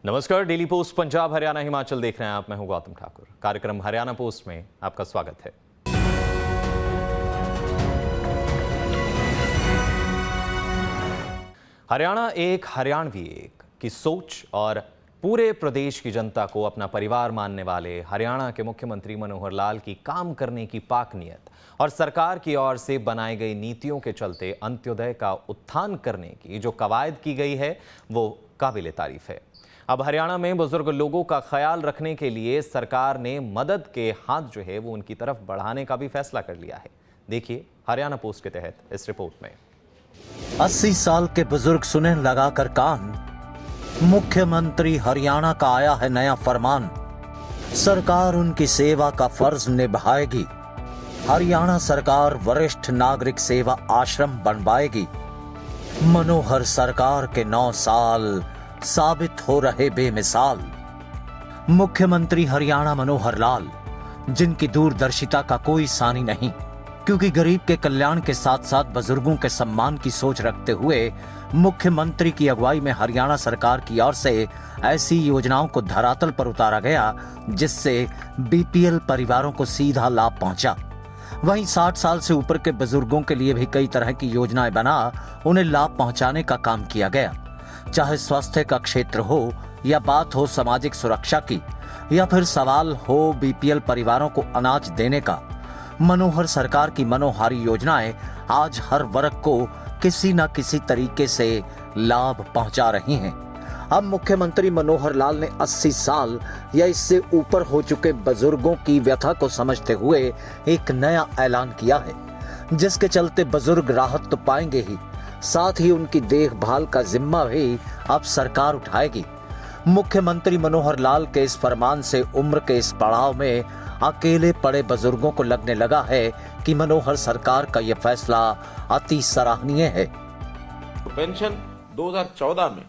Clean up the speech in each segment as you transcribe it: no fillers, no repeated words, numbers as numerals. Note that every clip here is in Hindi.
नमस्कार, डेली पोस्ट पंजाब हरियाणा हिमाचल देख रहे हैं आप। मैं हूं गौतम ठाकुर। कार्यक्रम हरियाणा पोस्ट में आपका स्वागत है। हरियाणा एक हरियाणवी एक की सोच और पूरे प्रदेश की जनता को अपना परिवार मानने वाले हरियाणा के मुख्यमंत्री मनोहर लाल की काम करने की पाक नीयत और सरकार की ओर से बनाई गई नीतियों के चलते अंत्योदय का उत्थान करने की जो कवायद की गई है वो काबिले तारीफ है। अब हरियाणा में बुजुर्ग लोगों का ख्याल रखने के लिए सरकार ने मदद के हाथ जो है वो उनकी तरफ बढ़ाने का भी फैसला कर लिया है। देखिए हरियाणा पोस्ट के तहत इस रिपोर्ट में। 80 साल के बुजुर्ग सुने लगाकर कान, मुख्यमंत्री हरियाणा का आया है नया फरमान। सरकार उनकी सेवा का फर्ज निभाएगी। हरियाणा सरकार वरिष्ठ नागरिक सेवा आश्रम बनवाएगी। मनोहर सरकार के 9 साल साबित हो रहे बेमिसाल। मुख्यमंत्री हरियाणा मनोहर लाल, जिनकी दूरदर्शिता का कोई सानी नहीं, क्योंकि गरीब के कल्याण के साथ साथ बुजुर्गों के सम्मान की सोच रखते हुए मुख्यमंत्री की अगुवाई में हरियाणा सरकार की ओर से ऐसी योजनाओं को धरातल पर उतारा गया जिससे बीपीएल परिवारों को सीधा लाभ पहुंचा। वहीं 60 साल से ऊपर के बुजुर्गों के लिए भी कई तरह की योजनाएं बना उन्हें लाभ पहुंचाने का काम किया गया। चाहे स्वास्थ्य का क्षेत्र हो या बात हो सामाजिक सुरक्षा की या फिर सवाल हो बीपीएल परिवारों को अनाज देने का, मनोहर सरकार की मनोहारी योजनाएं आज हर वर्ग को किसी न किसी तरीके से लाभ पहुंचा रही हैं। अब मुख्यमंत्री मनोहर लाल ने 80 साल या इससे ऊपर हो चुके बुजुर्गों की व्यथा को समझते हुए एक नया ऐलान किया है, जिसके चलते बुजुर्ग राहत तो पाएंगे ही, साथ ही उनकी देखभाल का जिम्मा भी अब सरकार उठाएगी। मुख्यमंत्री मनोहर लाल के इस फरमान से उम्र के इस पड़ाव में अकेले पड़े बुजुर्गों को लगने लगा है कि मनोहर सरकार का यह फैसला अति सराहनीय है। पेंशन 2014 में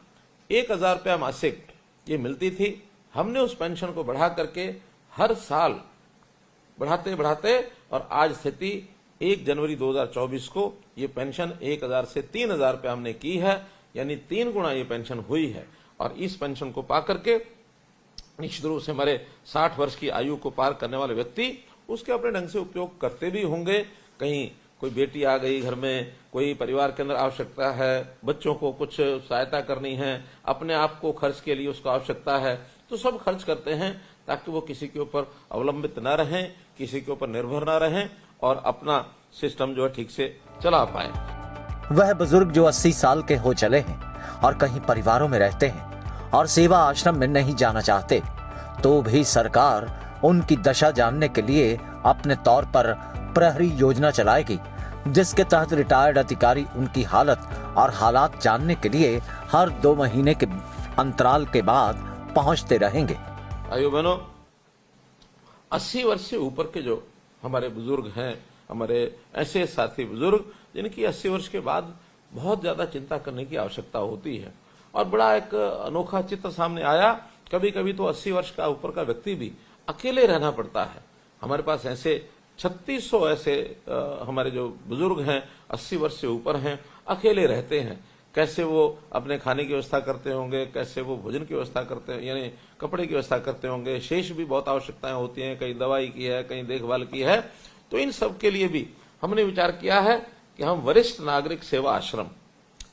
1000 रुपया मासिक ये मिलती थी। हमने उस पेंशन को बढ़ा करके हर साल बढ़ाते बढ़ाते और आज स्थिति 1 जनवरी 2024 को ये पेंशन 1000 से 3000 रुपया हमने की है, यानी 3 गुना ये पेंशन हुई है। और इस पेंशन को पा करके निश्चित रूप से हमारे 60 वर्ष की आयु को पार करने वाले व्यक्ति उसके अपने ढंग से उपयोग करते भी होंगे। कहीं कोई बेटी आ गई घर में, कोई परिवार के अंदर आवश्यकता है, बच्चों को कुछ सहायता करनी है, अपने आप को खर्च के लिए उसको आवश्यकता है, तो सब खर्च करते हैं ताकि वो किसी के ऊपर अवलंबित न रहें, किसी के ऊपर निर्भर न रहें और अपना सिस्टम जो है ठीक से चला पाए। वह बुजुर्ग जो 80 साल के हो चले हैं और कहीं परिवारों में रहते हैं और सेवा आश्रम में नहीं जाना चाहते, तो भी सरकार उनकी दशा जानने के लिए अपने तौर पर प्रहरी योजना चलाएगी, जिसके तहत रिटायर्ड अधिकारी उनकी हालत और हालात जानने के लिए हर 2 महीने के अंतराल के बाद पहुंचते रहेंगे। आइयो बहनों, 80 वर्ष से ऊपर के जो हमारे बुजुर्ग हैं, हमारे ऐसे साथी बुजुर्ग जिनकी 80 वर्ष के बाद बहुत ज्यादा चिंता करने की आवश्यकता होती है और बड़ा एक अनोखा चित्र सामने आया। कभी कभी तो 80 वर्ष का ऊपर का व्यक्ति भी अकेले रहना पड़ता है। हमारे पास ऐसे 3600 ऐसे हमारे जो बुजुर्ग हैं 80 वर्ष से ऊपर हैं, अकेले रहते हैं। कैसे वो अपने खाने की व्यवस्था करते होंगे, कैसे वो भोजन की व्यवस्था करते हैं, यानी कपड़े की व्यवस्था करते होंगे। शेष भी बहुत आवश्यकताएं होती हैं, कहीं दवाई की है, कहीं देखभाल की है। तो इन सब के लिए भी हमने विचार किया है कि हम वरिष्ठ नागरिक सेवा आश्रम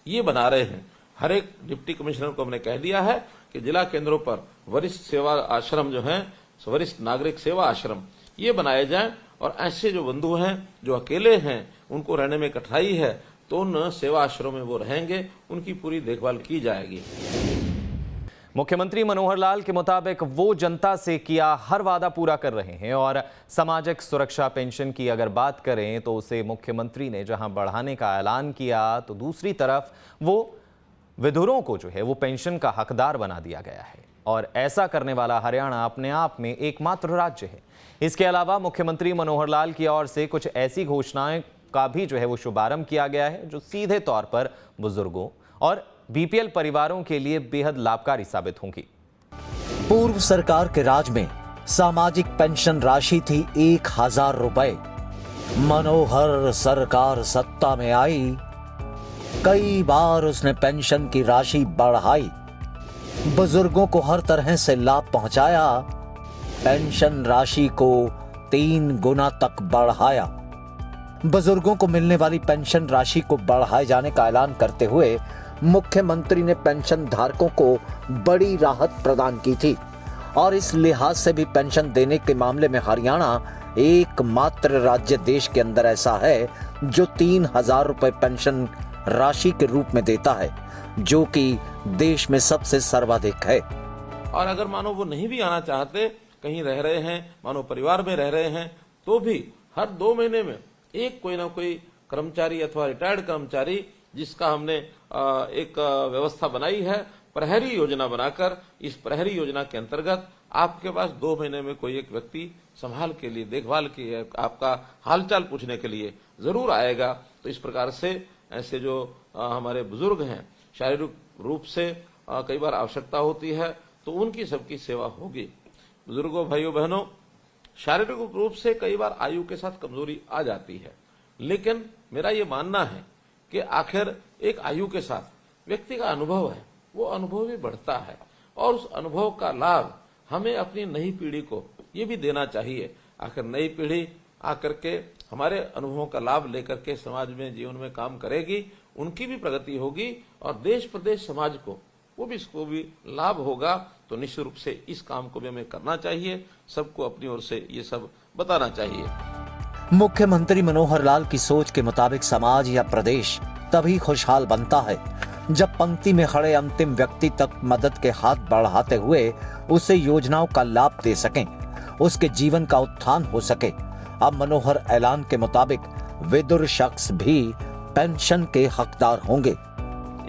ये बना रहे हैं। हर एक डिप्टी कमिश्नर को हमने कह दिया है कि जिला केंद्रों पर वरिष्ठ सेवा आश्रम जो हैं, वरिष्ठ नागरिक सेवा आश्रम ये बनाए जाएं और ऐसे जो बंधु हैं जो अकेले हैं, उनको रहने में कठिनाई है, तो उन सेवा आश्रमों में वो रहेंगे, उनकी पूरी देखभाल की जाएगी। मुख्यमंत्री मनोहर लाल के मुताबिक वो जनता से किया हर वादा पूरा कर रहे हैं और सामाजिक सुरक्षा पेंशन की अगर बात करें तो उसे मुख्यमंत्री ने जहां बढ़ाने का ऐलान किया तो दूसरी तरफ वो विधुरों को जो है वो पेंशन का हकदार बना दिया गया है और ऐसा करने वाला हरियाणा अपने आप में एकमात्र राज्य है। इसके अलावा मुख्यमंत्री मनोहर लाल की ओर से कुछ ऐसी घोषणाएं का भी जो है वो शुभारंभ किया गया है जो सीधे तौर पर बुजुर्गों और बीपीएल परिवारों के लिए बेहद लाभकारी साबित होंगी। पूर्व सरकार के राज में सामाजिक पेंशन राशि थी 1000 रुपए। मनोहर सरकार सत्ता में आई, कई बार उसने पेंशन की राशि बढ़ाई। बुजुर्गों को हर तरह से लाभ पहुंचाया, पेंशन राशि को 3 गुना तक बढ़ाया। बुजुर्गों को मिलने वाली पेंशन राशि को बढ़ाए जाने का ऐलान करते हुए मुख्यमंत्री ने पेंशन धारकों को बड़ी राहत प्रदान की थी और इस लिहाज से भी पेंशन देने के मामले में हरियाणा एकमात्र राज्य देश के अंदर ऐसा है जो 3,000 रुपए पेंशन राशि के रूप में देता है, जो कि देश में सबसे सर्वाधिक है। और अगर मानो वो नहीं भी आना चाहते, कहीं रह रहे हैं, मानो परिवार में रह रहे हैं, तो भी हर 2 महीने में एक कोई ना कोई कर्मचारी अथवा रिटायर्ड कर्मचारी, जिसका हमने एक व्यवस्था बनाई है प्रहरी योजना बनाकर, इस प्रहरी योजना के अंतर्गत आपके पास 2 महीने में कोई एक व्यक्ति संभाल के लिए, देखभाल के, आपका हालचाल पूछने के लिए जरूर आएगा। तो इस प्रकार से ऐसे जो हमारे बुजुर्ग हैं, शारीरिक रूप से कई बार आवश्यकता होती है, तो उनकी सबकी सेवा होगी। बुजुर्गों, भाइयों बहनों, शारीरिक रूप से कई बार आयु के साथ कमजोरी आ जाती है, लेकिन मेरा ये मानना है कि आखिर एक आयु के साथ व्यक्ति का अनुभव है, वो अनुभव भी बढ़ता है और उस अनुभव का लाभ हमें अपनी नई पीढ़ी को ये भी देना चाहिए। आखिर नई पीढ़ी आकर के हमारे अनुभवों का लाभ लेकर के समाज में, जीवन में काम करेगी, उनकी भी प्रगति होगी और देश प्रदेश समाज को इसको भी लाभ होगा। तो निश्चित रूप से इस काम को भी हमें करना चाहिए, सबको अपनी ओर से ये सब बताना चाहिए। मुख्यमंत्री मनोहर लाल की सोच के मुताबिक समाज या प्रदेश तभी खुशहाल बनता है जब पंक्ति में खड़े अंतिम व्यक्ति तक मदद के हाथ बढ़ाते हुए उसे योजनाओं का लाभ दे सकें, उसके जीवन का उत्थान हो सके। अब मनोहर ऐलान के मुताबिक विदुर शख्स भी पेंशन के हकदार होंगे।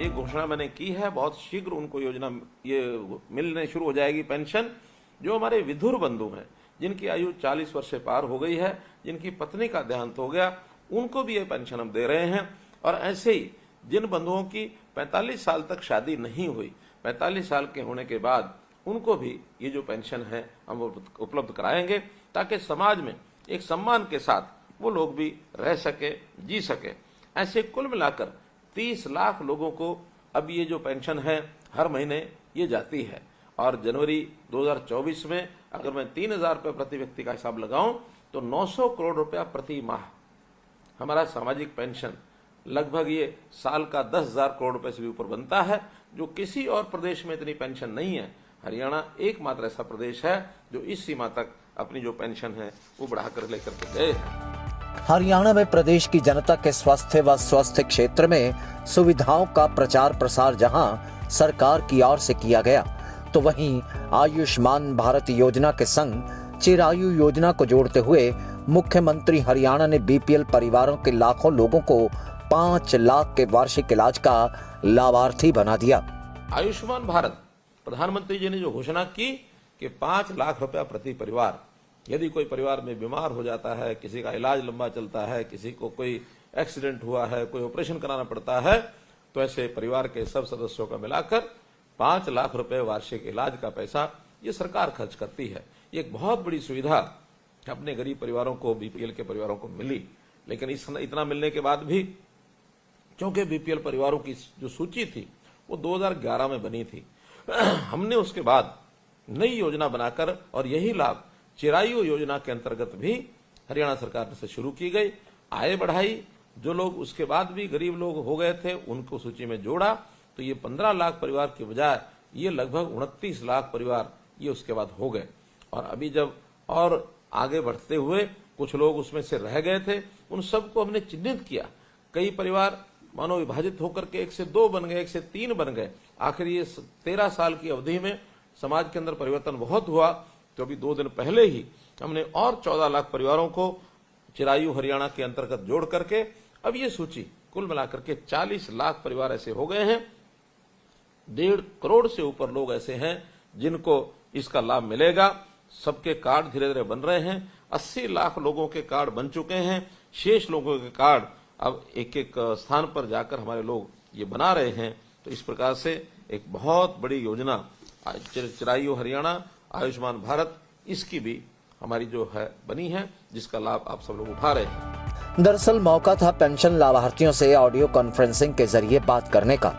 एक घोषणा मैंने की है, बहुत शीघ्र उनको योजना ये मिलने शुरू हो जाएगी पेंशन। जो हमारे विधुर बंधु हैं, जिनकी आयु 40 वर्ष से पार हो गई है, जिनकी पत्नी का देहांत हो गया, उनको भी ये पेंशन हम दे रहे हैं। और ऐसे ही जिन बंधुओं की 45 साल तक शादी नहीं हुई, 45 साल के होने के बाद उनको भी ये जो पेंशन है हम उपलब्ध कराएंगे, ताकि समाज में एक सम्मान के साथ वो लोग भी रह सके, जी सके। ऐसे कुल मिलाकर 30 लाख लोगों को अब ये जो पेंशन है हर महीने ये जाती है। और जनवरी 2024 में अगर मैं 3,000 रुपये प्रति व्यक्ति का हिसाब लगाऊं तो 900 करोड़ रुपया प्रति माह हमारा सामाजिक पेंशन लगभग ये साल का 10,000 करोड़ रुपए से भी ऊपर बनता है, जो किसी और प्रदेश में इतनी पेंशन नहीं है। हरियाणा एकमात्र ऐसा प्रदेश है जो इस सीमा तक अपनी जो पेंशन है वो बढ़ाकर लेकर के गए हैं। हरियाणा में प्रदेश की जनता के स्वास्थ्य व स्वास्थ्य क्षेत्र में सुविधाओं का प्रचार प्रसार जहां सरकार की ओर से किया गया, तो वहीं आयुष्मान भारत योजना के संग चिरायु योजना को जोड़ते हुए मुख्यमंत्री हरियाणा ने बीपीएल परिवारों के लाखों लोगों को 5 लाख के वार्षिक इलाज का लाभार्थी बना दिया। आयुष्मान भारत प्रधानमंत्री जी ने जो घोषणा की कि 5 लाख रुपया प्रति परिवार, यदि कोई परिवार में बीमार हो जाता है, किसी का इलाज लंबा चलता है, किसी को कोई एक्सीडेंट हुआ है, कोई ऑपरेशन कराना पड़ता है, तो ऐसे परिवार के सब सदस्यों का मिलाकर 5 लाख रुपए वार्षिक इलाज का पैसा ये सरकार खर्च करती है। ये एक बहुत बड़ी सुविधा अपने गरीब परिवारों को, बीपीएल के परिवारों को मिली। लेकिन इतना मिलने के बाद भी, क्योंकि बीपीएल परिवारों की जो सूची थी वो 2011 में बनी थी, हमने उसके बाद नई योजना बनाकर, और यही लाभ चिरायु योजना के अंतर्गत भी हरियाणा सरकार से शुरू की गई, आय बढ़ाई। जो लोग उसके बाद भी गरीब लोग हो गए थे उनको सूची में जोड़ा, तो ये 15 लाख परिवार की बजाय ये लगभग 29 लाख परिवार ये उसके बाद हो गए। और अभी जब और आगे बढ़ते हुए कुछ लोग उसमें से रह गए थे, उन सबको हमने चिन्हित किया। कई परिवार मानो विभाजित होकर के 1 से 2 बन गए, 1 से 3 बन गए। आखिर ये 13 साल की अवधि में समाज के अंदर परिवर्तन बहुत हुआ। तो अभी 2 दिन पहले ही हमने और 14 लाख परिवारों को चिरायु हरियाणा के अंतर्गत जोड़ करके अब ये सूची कुल मिलाकर के 40 लाख परिवार ऐसे हो गए हैं। 1.5 करोड़ से ऊपर लोग ऐसे हैं जिनको इसका लाभ मिलेगा। सबके कार्ड धीरे धीरे बन रहे हैं। 80 लाख लोगों के कार्ड बन चुके हैं। शेष लोगों के कार्ड अब एक एक स्थान पर जाकर हमारे लोग ये बना रहे हैं। तो इस प्रकार से एक बहुत बड़ी योजना चिरायु हरियाणा आयुष्मान भारत, इसकी भी हमारी जो है बनी है, जिसका लाभ आप सब लोग उठा रहे हैं। दरअसल मौका था पेंशन लाभार्थियों से ऑडियो कॉन्फ्रेंसिंग के जरिए बात करने का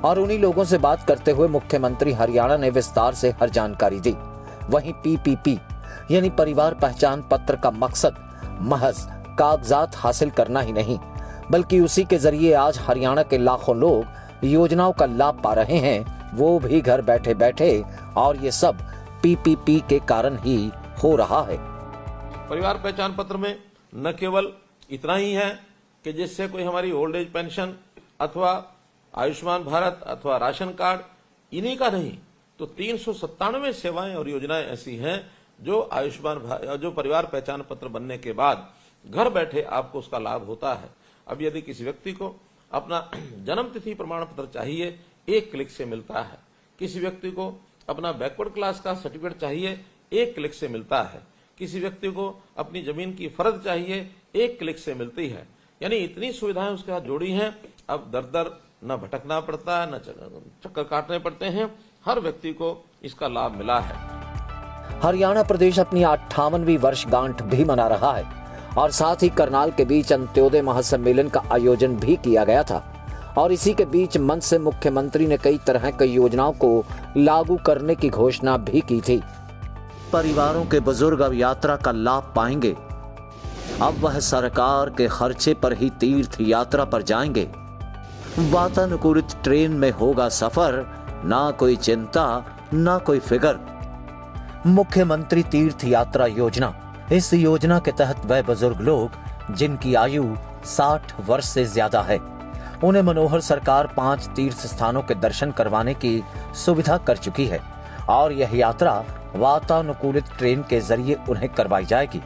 और उन्हीं लोगों से बात करते हुए मुख्यमंत्री हरियाणा ने विस्तार से हर जानकारी दी। वहीं पीपीपी यानी परिवार पहचान पत्र का मकसद महज कागजात हासिल करना ही नहीं, बल्कि उसी के जरिए आज हरियाणा के लाखों लोग योजनाओं का लाभ पा रहे हैं, वो भी घर बैठे बैठे, और ये सब पीपीपी के कारण ही हो रहा है। परिवार पहचान पत्र में न केवल इतना ही है कि जिससे कोई हमारी ओल्ड एज पेंशन अथवा आयुष्मान भारत अथवा राशन कार्ड, इन्हीं का नहीं तो 397 सेवाएं और योजनाएं ऐसी हैं जो जो परिवार पहचान पत्र बनने के बाद घर बैठे आपको उसका लाभ होता है। अब यदि किसी व्यक्ति को अपना जन्म तिथि प्रमाण पत्र चाहिए, एक क्लिक से मिलता है। किसी व्यक्ति को अपना बैकवर्ड क्लास का सर्टिफिकेट चाहिए, एक क्लिक से मिलता है। किसी व्यक्ति को अपनी जमीन की फर्द चाहिए, एक क्लिक से मिलती है। यानी इतनी सुविधाएं उसके साथ जोड़ी हैं, अब दर दर न भटकना पड़ता है, न चक्कर काटने पड़ते हैं। हर व्यक्ति को इसका लाभ मिला है। हरियाणा प्रदेश अपनी 58वीं वर्षगांठ भी मना रहा है और साथ ही करनाल के बीच अंत्योदय महासम्मेलन का आयोजन भी किया गया था। और इसी के बीच मंच से मुख्यमंत्री ने कई तरह की योजनाओं को लागू करने की घोषणा भी की थी। परिवारों के बुजुर्ग अब यात्रा का लाभ पाएंगे। अब वह सरकार के खर्चे पर ही तीर्थ यात्रा पर जाएंगे। वातानुकूलित ट्रेन में होगा सफर, ना कोई चिंता, ना कोई फिक्र। मुख्यमंत्री तीर्थ यात्रा योजना, इस योजना के तहत वह बुजुर्ग लोग जिनकी आयु 60 वर्ष से ज्यादा है, उन्हें मनोहर सरकार 5 तीर्थ स्थानों के दर्शन करवाने की सुविधा कर चुकी है और यह यात्रा वातानुकूलित ट्रेन के जरिए उन्हें करवाई जाएगी।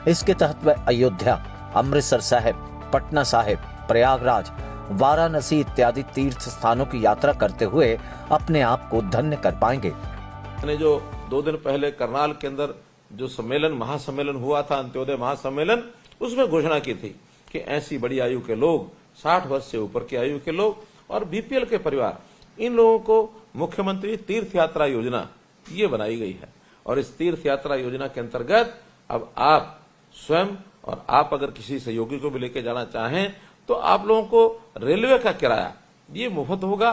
इसके तहत वह अयोध्या, अमृतसर साहिब, पटना साहिब, प्रयागराज, वाराणसी इत्यादि तीर्थ स्थानों की यात्रा करते हुए अपने आप को धन्य कर पाएंगे। मैंने जो 2 दिन पहले करनाल के अंदर जो महासम्मेलन हुआ था, अंत्योदय महासम्मेलन, उसमें घोषणा की थी कि ऐसी बड़ी आयु के लोग, 60 वर्ष से ऊपर की आयु के लोग और बीपीएल के परिवार, इन लोगों को मुख्यमंत्री तीर्थ यात्रा योजना ये बनाई गई है। और इस तीर्थ यात्रा योजना के अंतर्गत अब आप स्वयं और आप अगर किसी सहयोगी को भी लेकर जाना चाहें तो आप लोगों को रेलवे का किराया ये मुफ्त होगा।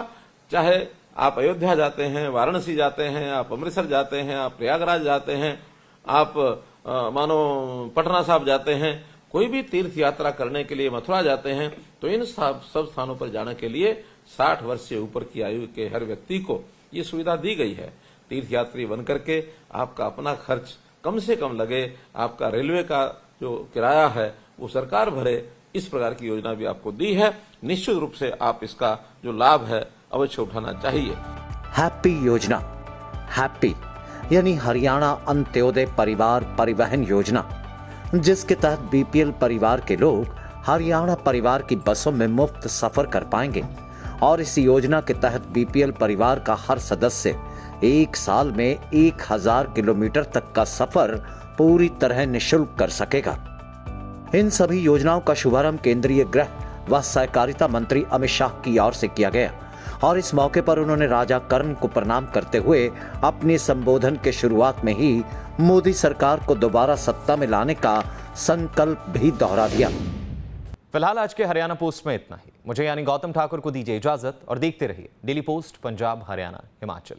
चाहे आप अयोध्या जाते हैं, वाराणसी जाते हैं, आप अमृतसर जाते हैं, आप प्रयागराज जाते हैं, आप मानो पटना साहिब जाते हैं, कोई भी तीर्थ यात्रा करने के लिए मथुरा जाते हैं, तो इन सब स्थानों पर जाने के लिए 60 वर्ष से ऊपर की आयु के हर व्यक्ति को ये सुविधा दी गई है। तीर्थयात्री बन करके आपका अपना खर्च कम से कम लगे, आपका रेलवे का जो किराया है वो सरकार भरे, इस प्रकार की योजना भी आपको दी है। निश्चित रूप से आप इसका जो लाभ है अवश्य उठाना चाहिए। हैप्पी योजना, हैप्पी यानी हरियाणा अंत्योदय परिवार परिवहन योजना, जिसके तहत बीपीएल परिवार के लोग हरियाणा परिवार की बसों में मुफ्त सफर कर पाएंगे। और इस योजना के तहत बीपीएल परिवार का हर सदस्य 1 साल में 1000 किलोमीटर तक का सफर पूरी तरह निःशुल्क कर सकेगा। इन सभी योजनाओं का शुभारंभ केंद्रीय गृह व सहकारिता मंत्री अमित शाह की ओर से किया गया और इस मौके पर उन्होंने राजा कर्ण को प्रणाम करते हुए अपने संबोधन के शुरुआत में ही मोदी सरकार को दोबारा सत्ता में लाने का संकल्प भी दोहरा दिया। फिलहाल आज के हरियाणा पोस्ट में इतना ही। मुझे यानी गौतम ठाकुर को दीजिए इजाजत और देखते रहिए डेली पोस्ट पंजाब, हरियाणा, हिमाचल।